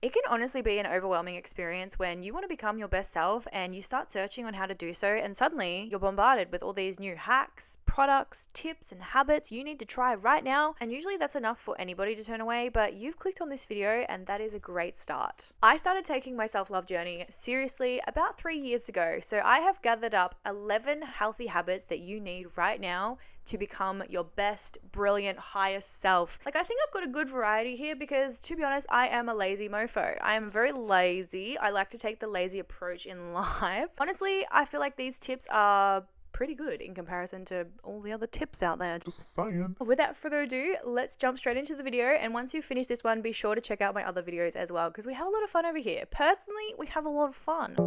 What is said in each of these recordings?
It can honestly be an overwhelming experience when you want to become your best self and you start searching on how to do so, and suddenly you're bombarded with all these new hacks, products, tips, and habits you need to try right now. And usually that's enough for anybody to turn away, but you've clicked on this video and that is a great start. I started taking my self-love journey seriously about 3 years ago, so I have gathered up 11 healthy habits that you need right now to become your best, brilliant, highest self. Like, I think I've got a good variety here because, to be honest, I am a lazy mofo. I am very lazy. I like to take the lazy approach in life. Honestly, I feel like these tips are pretty good in comparison to all the other tips out there. Just saying. Without further ado, let's jump straight into the video. And once you finish this one, be sure to check out my other videos as well because we have a lot of fun over here. Personally, we have a lot of fun.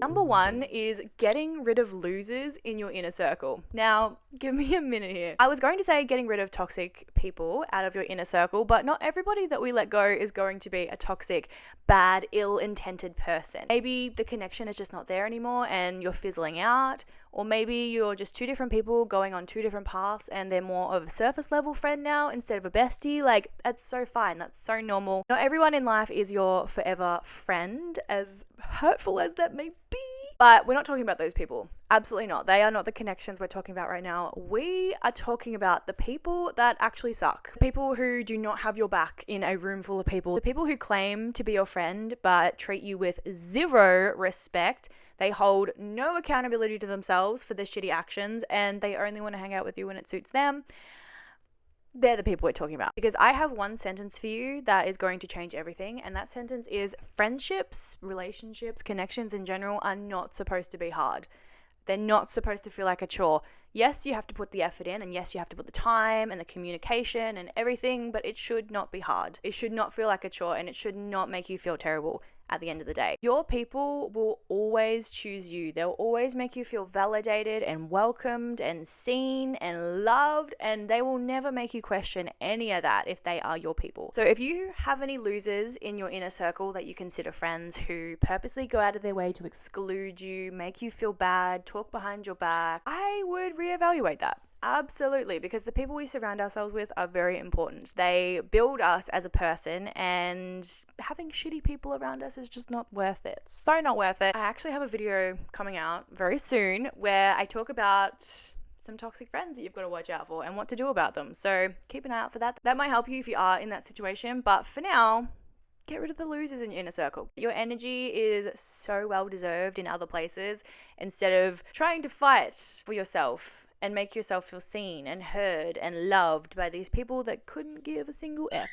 Number one is getting rid of losers in your inner circle. Now, give me a minute here. I was going to say getting rid of toxic people out of your inner circle, but not everybody that we let go is going to be a toxic, bad, ill-intended person. Maybe the connection is just not there anymore and you're fizzling out, or maybe you're just two different people going on two different paths and they're more of a surface level friend now instead of a bestie. Like, that's so fine. That's so normal. Not everyone in life is your forever friend, as hurtful as that may be. But we're not talking about those people. Absolutely not. They are not the connections we're talking about right now. We are talking about the people that actually suck. People who do not have your back in a room full of people. The people who claim to be your friend but treat you with zero respect. They hold no accountability to themselves for their shitty actions and they only want to hang out with you when it suits them. They're the people we're talking about. Because I have one sentence for you that is going to change everything, and that sentence is: friendships, relationships, connections in general are not supposed to be hard. They're not supposed to feel like a chore. Yes, you have to put the effort in, and yes, you have to put the time and the communication and everything, but it should not be hard. It should not feel like a chore, and it should not make you feel terrible at the end of the day. Your people will always choose you. They'll always make you feel validated and welcomed and seen and loved, and they will never make you question any of that if they are your people. So if you have any losers in your inner circle that you consider friends who purposely go out of their way to exclude you, make you feel bad, talk behind your back, I would reevaluate that. Absolutely, because the people we surround ourselves with are very important. They build us as a person, and having shitty people around us is just not worth it. So not worth it. I actually have a video coming out very soon where I talk about some toxic friends that you've got to watch out for and what to do about them. So keep an eye out for that. That might help you if you are in that situation, but for now, get rid of the losers in your inner circle. Your energy is so well deserved in other places instead of trying to fight for yourself and make yourself feel seen and heard and loved by these people that couldn't give a single F.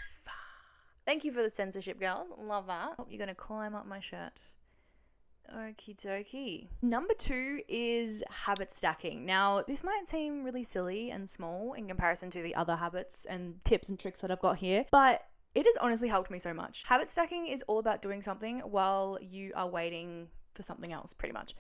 Thank you for the censorship, girls. Love that. Oh, you're going to climb up my shirt. Okie dokie. Number 2 is habit stacking. Now, this might seem really silly and small in comparison to the other habits and tips and tricks that I've got here, but it has honestly helped me so much. Habit stacking is all about doing something while you are waiting for something else, pretty much.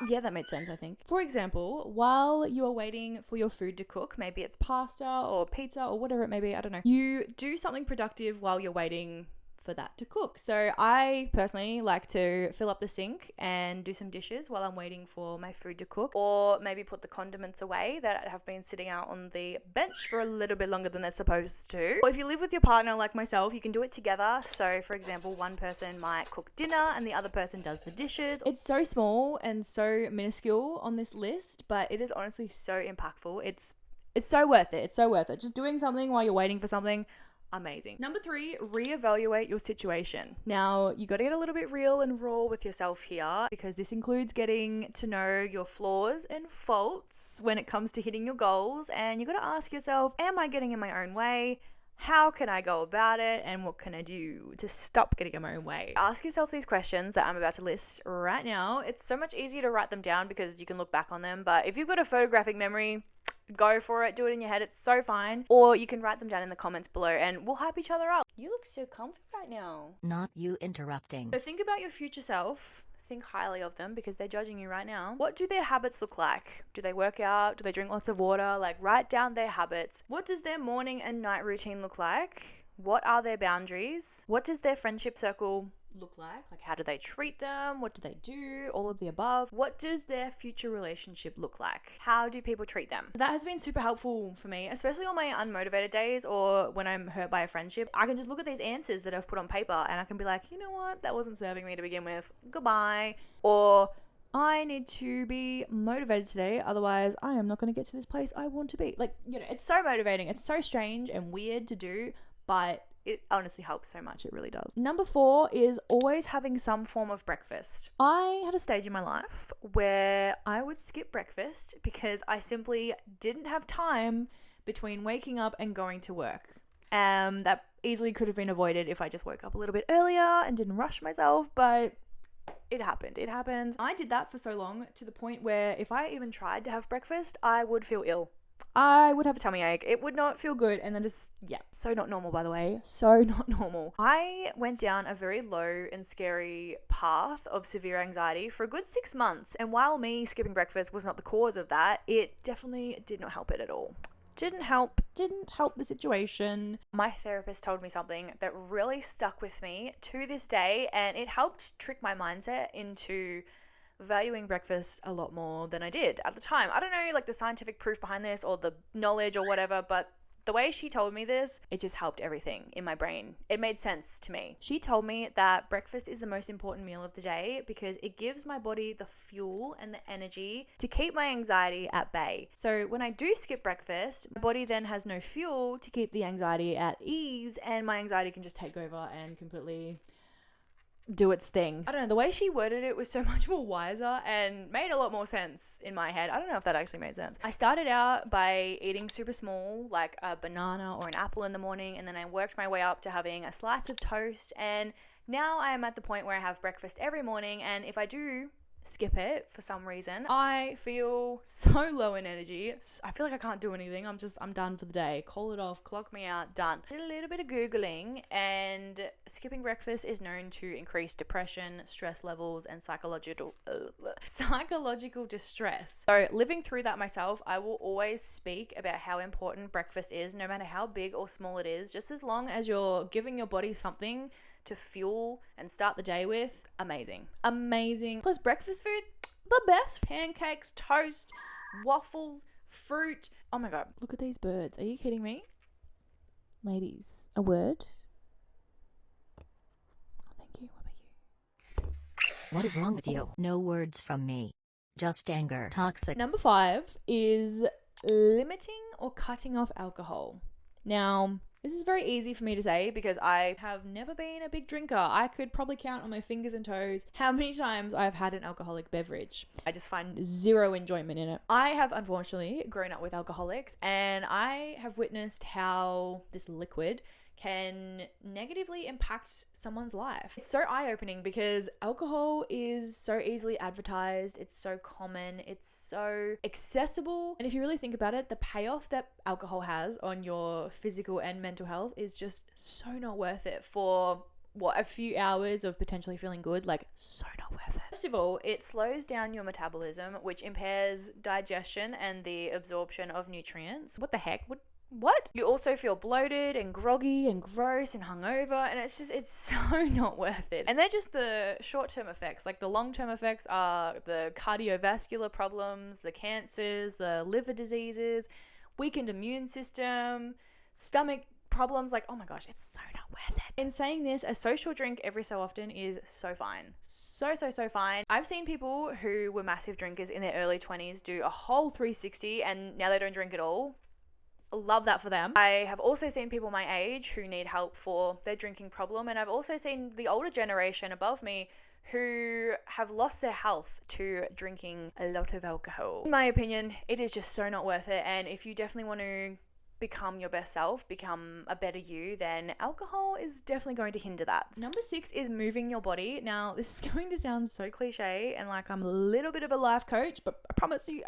Yeah, that made sense, I think. For example, while you are waiting for your food to cook, maybe it's pasta or pizza or whatever it may be, I don't know, you do something productive while you're waiting for that to cook. So I personally like to fill up the sink and do some dishes while I'm waiting for my food to cook, or maybe put the condiments away that have been sitting out on the bench for a little bit longer than they're supposed to. Or if you live with your partner like myself, you can do it together. So for example, one person might cook dinner and the other person does the dishes. It's so small and so minuscule on this list, but it is honestly so impactful. It's so worth it. It's so worth it. Just doing something while you're waiting for something. Amazing. Number 3, reevaluate your situation. Now, you got to get a little bit real and raw with yourself here, because this includes getting to know your flaws and faults when it comes to hitting your goals. And you got to ask yourself, am I getting in my own way? How can I go about it? And what can I do to stop getting in my own way? Ask yourself these questions that I'm about to list right now. It's so much easier to write them down because you can look back on them. But if you've got a photographic memory, go for it. Do it in your head. It's so fine. Or you can write them down in the comments below and we'll hype each other up. You look so comfy right now. Not you interrupting. So think about your future self. Think highly of them because they're judging you right now. What do their habits look like? Do they work out? Do they drink lots of water? Like, write down their habits. What does their morning and night routine look like? What are their boundaries? What does their friendship circle look like? Like, how do they treat them? What do they do? All of the above. What does their future relationship look like? How do people treat them? That has been super helpful for me, especially on my unmotivated days or when I'm hurt by a friendship. I can just look at these answers that I've put on paper and I can be like, you know what? That wasn't serving me to begin with. Goodbye. Or I need to be motivated today, otherwise I am not going to get to this place I want to be. Like, you know, it's so motivating. It's so strange and weird to do, but it honestly helps so much. It really does. Number 4 is always having some form of breakfast. I had a stage in my life where I would skip breakfast because I simply didn't have time between waking up and going to work. That easily could have been avoided if I just woke up a little bit earlier and didn't rush myself, but it happened. It happened. I did that for so long to the point where if I even tried to have breakfast, I would feel ill. I would have a tummy ache. It would not feel good. And then just, so not normal, by the way. So not normal. I went down a very low and scary path of severe anxiety for a good 6 months. And while me skipping breakfast was not the cause of that, it definitely did not help it at all. Didn't help the situation. My therapist told me something that really stuck with me to this day, and it helped trick my mindset into valuing breakfast a lot more than I did at the time. I don't know, like the scientific proof behind this or the knowledge or whatever, but the way she told me this, it just helped everything in my brain. It made sense to me. She told me that breakfast is the most important meal of the day because it gives my body the fuel and the energy to keep my anxiety at bay. So when I do skip breakfast, my body then has no fuel to keep the anxiety at ease, and my anxiety can just take over and completely do its thing. I don't know, the way she worded it was so much more wiser and made a lot more sense in my head. I don't know if that actually made sense. I started out by eating super small, like a banana or an apple in the morning, and then I worked my way up to having a slice of toast, and now I am at the point where I have breakfast every morning, and if I do skip it for some reason, I feel so low in energy. I feel like I can't do anything. I'm done for the day. Call it off, clock me out, done. Did a little bit of Googling, and skipping breakfast is known to increase depression, stress levels, and psychological distress. So living through that myself, I will always speak about how important breakfast is, no matter how big or small it is, just as long as you're giving your body something to fuel and start the day with. Amazing. Plus breakfast food, the best. Pancakes, toast, waffles, fruit. Oh my God. Look at these birds. Are you kidding me? Ladies, a word? Oh, thank you. What about you? What is wrong with you? No words from me. Just anger. Toxic. Number 5 is limiting or cutting off alcohol. Now, this is very easy for me to say because I have never been a big drinker. I could probably count on my fingers and toes how many times I've had an alcoholic beverage. I just find zero enjoyment in it. I have unfortunately grown up with alcoholics, and I have witnessed how this liquid can negatively impact someone's life. It's so eye-opening because alcohol is so easily advertised, it's so common, it's so accessible, and if you really think about it, the payoff that alcohol has on your physical and mental health is just so not worth it for a few hours of potentially feeling good. Like, so not worth it. First of all, it slows down your metabolism, which impairs digestion and the absorption of nutrients. What the heck? What? You also feel bloated and groggy and gross and hungover, and it's so not worth it. And they're just the short-term effects. Like, the long-term effects are the cardiovascular problems, the cancers, the liver diseases, weakened immune system, stomach problems. Like, oh my gosh, it's so not worth it. In saying this, a social drink every so often is so fine. So fine. I've seen people who were massive drinkers in their early 20s do a whole 360 and now they don't drink at all. Love that for them. I have also seen people my age who need help for their drinking problem, and I've also seen the older generation above me who have lost their health to drinking a lot of alcohol. In my opinion, it is just so not worth it, and if you definitely want to become your best self, become a better you, then alcohol is definitely going to hinder that. Number 6 is moving your body. Now, this is going to sound so cliche and like I'm a little bit of a life coach, but I promise you,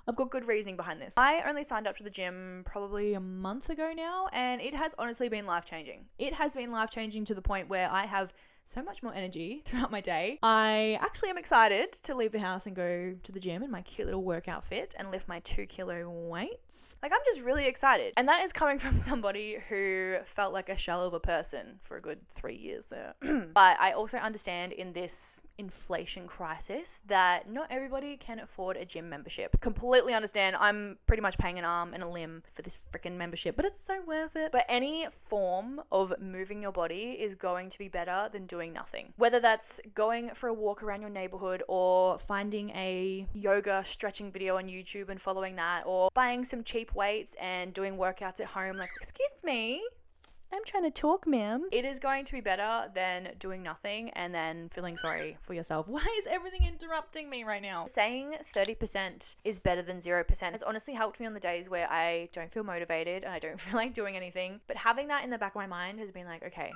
I've got good reasoning behind this. I only signed up to the gym probably a month ago now, and it has honestly been life-changing. It has been life-changing to the point where I have so much more energy throughout my day. I actually am excited to leave the house and go to the gym in my cute little work outfit and lift my 2-kilo weights. Like, I'm just really excited. And that is coming from somebody who felt like a shell of a person for a good 3 years there. But I also understand in this inflation crisis that not everybody can afford a gym membership. Completely understand. I'm pretty much paying an arm and a limb for this freaking membership, but it's so worth it. But any form of moving your body is going to be better than doing nothing. Whether that's going for a walk around your neighborhood or finding a yoga stretching video on YouTube and following that, or buying some cheap weights and doing workouts at home. Like, excuse me, I'm trying to talk, ma'am. It is going to be better than doing nothing and then feeling sorry for yourself. Why is everything interrupting me right now? Saying 30% is better than 0% has honestly helped me on the days where I don't feel motivated and I don't feel like doing anything. But having that in the back of my mind has been like, okay,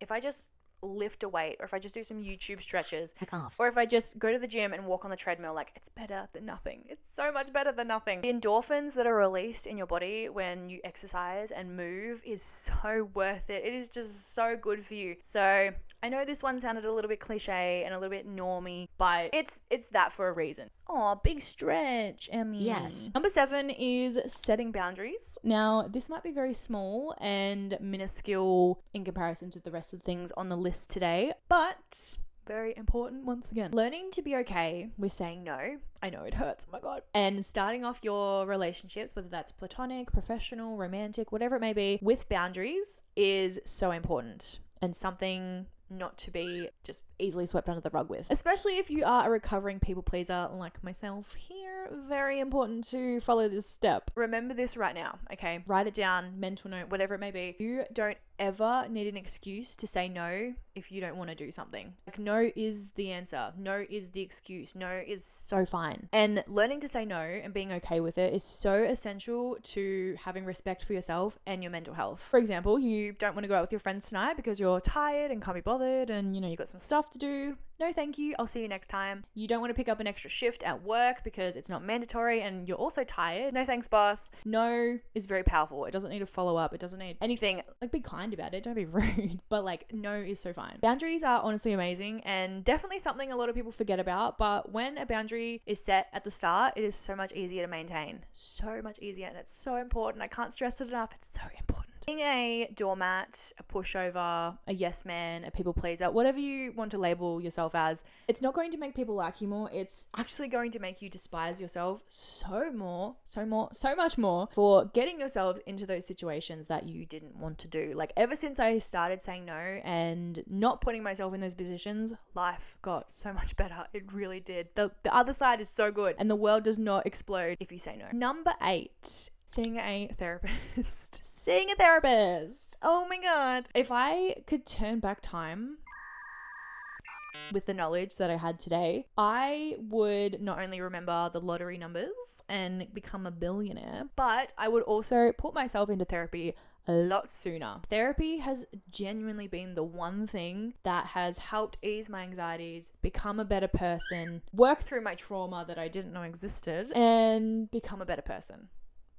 if I just lift a weight, or if I just do some YouTube stretches, Heck off. or if I just go to the gym and walk on the treadmill, like, it's better than nothing. It's so much better than nothing. The endorphins that are released in your body when you exercise and move is so worth it. It is just so good for you. So I know this one sounded a little bit cliche and a little bit normie, but it's that for a reason. Oh, big stretch, Emmy. Yes. Number 7 is setting boundaries. Now, this might be very small and minuscule in comparison to the rest of the things on the list today, but very important once again. Learning to be okay with saying no. I know it hurts, oh my God. And starting off your relationships, whether that's platonic, professional, romantic, whatever it may be, with boundaries is so important and something not to be just easily swept under the rug with. Especially if you are a recovering people pleaser like myself here, very important to follow this step. Remember this right now, okay? Write it down, mental note, whatever it may be. You don't ever need an excuse to say no if you don't want to do something. Like, no is the answer. No is the excuse. No is so fine. And learning to say no and being okay with it is so essential to having respect for yourself and your mental health. For example, you don't want to go out with your friends tonight because you're tired and can't be bothered and, you know, you've got some stuff to do. No, thank you. I'll see you next time. You don't want to pick up an extra shift at work because it's not mandatory and you're also tired. No, thanks, boss. No is very powerful. It doesn't need a follow-up. It doesn't need anything. Like, be kind about it. Don't be rude. But like, no is so fine. Boundaries are honestly amazing and definitely something a lot of people forget about. But when a boundary is set at the start, it is so much easier to maintain. So much easier. And it's so important. I can't stress it enough. It's so important. Being a doormat, a pushover, a yes man, a people pleaser, whatever you want to label yourself as, it's not going to make people like you more. It's actually going to make you despise yourself so much more for getting yourselves into those situations that you didn't want to do. Like, ever since I started saying no and not putting myself in those positions, life got so much better. It really did. The other side is so good and the world does not explode if you say no. Number 8. Seeing a therapist. Seeing a therapist. Oh my God. If I could turn back time with the knowledge that I had today, I would not only remember the lottery numbers and become a billionaire, but I would also put myself into therapy a lot sooner. Therapy has genuinely been the one thing that has helped ease my anxieties, become a better person, work through my trauma that I didn't know existed, and become a better person.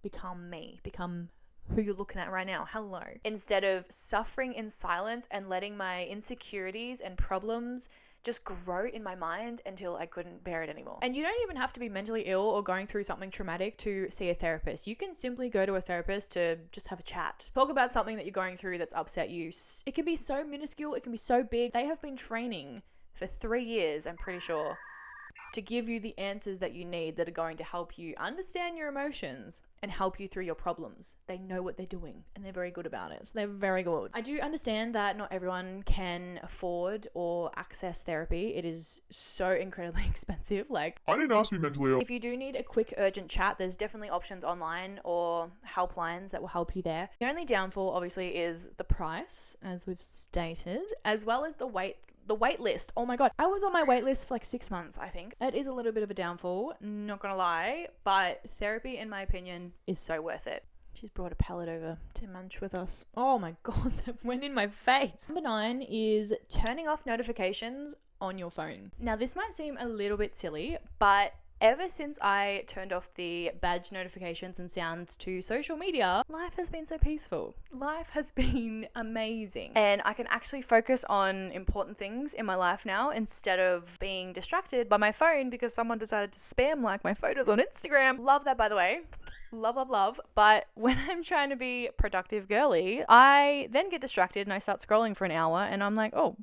Become me, become who you're looking at right now. Hello. Instead of suffering in silence and letting my insecurities and problems just grow in my mind until I couldn't bear it anymore. And you don't even have to be mentally ill or going through something traumatic to see a therapist. You can simply go to a therapist to just have a chat. Talk about something that you're going through that's upset you. It can be so minuscule, it can be so big. They have been training for 3 years, I'm pretty sure, to give you the answers that you need that are going to help you understand your emotions and help you through your problems. They know what they're doing and they're very good about it. They're very good. I do understand that not everyone can afford or access therapy. It is so incredibly expensive. Like, I didn't ask to be mentally ill. if you do need a quick urgent chat, there's definitely options online or helplines that will help you there. The only downfall obviously is the price, as we've stated, as well as the wait list. Oh my God. I was on my wait list for like 6 months, I think. It is a little bit of a downfall, not gonna lie, but therapy, in my opinion, is so worth it. She's brought a pallet over to munch with us. Oh my God, that went in my face. Number 9 is turning off notifications on your phone. Now, this might seem a little bit silly, but ever since I turned off the badge notifications and sounds to social media, life has been so peaceful. Life has been amazing. And I can actually focus on important things in my life now instead of being distracted by my phone because someone decided to spam like my photos on Instagram. Love that, by the way. Love, love, love. But when I'm trying to be productive girly, I then get distracted and I start scrolling for an hour and I'm like, oh,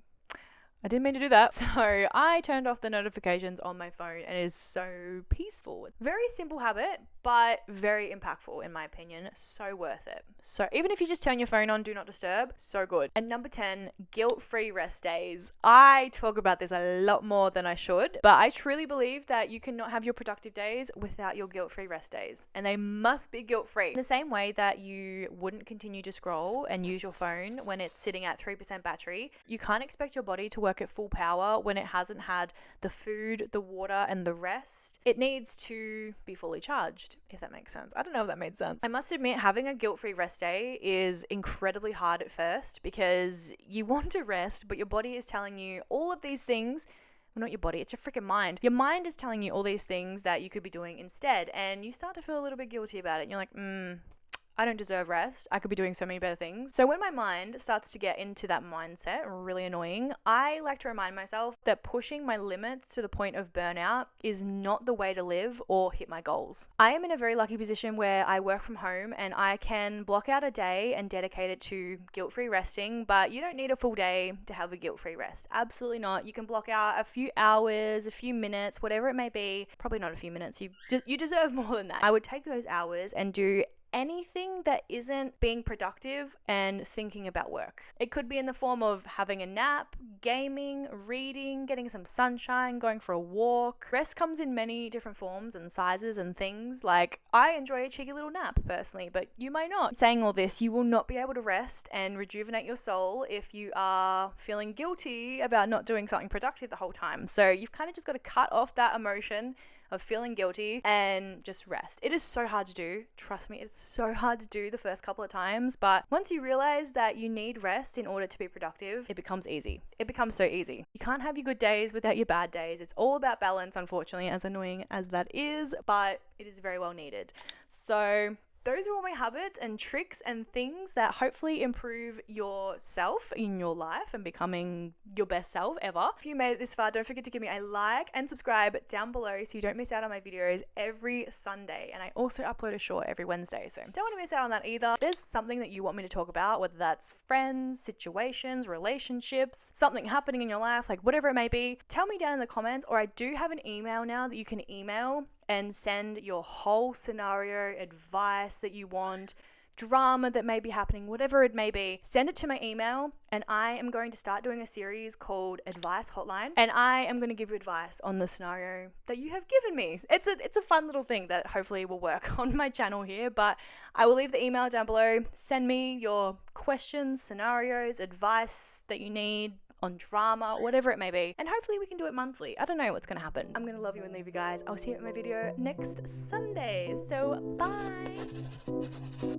I didn't mean to do that. So I turned off the notifications on my phone and it is so peaceful. Very simple habit, but very impactful in my opinion. So worth it. So even if you just turn your phone on, do not disturb, so good. And number 10, guilt-free rest days. I talk about this a lot more than I should, but I truly believe that you cannot have your productive days without your guilt-free rest days. And they must be guilt-free. In the same way that you wouldn't continue to scroll and use your phone when it's sitting at 3% battery, you can't expect your body to work at full power when it hasn't had the food, the water, and the rest. It needs to be fully charged, if that makes sense. I don't know if that made sense. I must admit, having a guilt-free rest day is incredibly hard at first because you want to rest, but your body is telling you all of these things. Well, not your body, it's your freaking mind. Your mind is telling you all these things that you could be doing instead, and you start to feel a little bit guilty about it. And you're like, I don't deserve rest. I could be doing so many better things. So when my mind starts to get into that mindset, really annoying, I like to remind myself that pushing my limits to the point of burnout is not the way to live or hit my goals. I am in a very lucky position where I work from home and I can block out a day and dedicate it to guilt-free resting, but you don't need a full day to have a guilt-free rest. Absolutely not. You can block out a few hours, a few minutes, whatever it may be. Probably not a few minutes. You deserve more than that. I would take those hours and do anything that isn't being productive and thinking about work. It could be in the form of having a nap, gaming, reading, getting some sunshine, going for a walk. Rest comes in many different forms and sizes and things. Like, I enjoy a cheeky little nap personally, but you might not. Saying all this, you will not be able to rest and rejuvenate your soul if you are feeling guilty about not doing something productive the whole time. So you've kind of just got to cut off that emotion of feeling guilty and just rest. It is so hard to do. Trust me, it's so hard to do the first couple of times, but once you realize that you need rest in order to be productive, it becomes easy. It becomes so easy. You can't have your good days without your bad days. It's all about balance, unfortunately, as annoying as that is, but it is very well needed. So those are all my habits and tricks and things that hopefully improve yourself in your life and becoming your best self ever. If you made it this far, don't forget to give me a like and subscribe down below so you don't miss out on my videos every Sunday. And I also upload a short every Wednesday, so don't want to miss out on that either. If there's something that you want me to talk about, whether that's friends, situations, relationships, something happening in your life, like whatever it may be, tell me down in the comments, or I do have an email now that you can email and send your whole scenario, advice that you want, drama that may be happening, whatever it may be. Send it to my email and I am going to start doing a series called Advice Hotline, and I am going to give you advice on the scenario that you have given me. It's a fun little thing that hopefully will work on my channel here, but I will leave the email down below. Send me your questions, scenarios, advice that you need on drama, whatever it may be, and hopefully we can do it monthly. I don't know what's gonna happen. I'm gonna love you and leave you guys. I'll see you in my video next Sunday, so bye.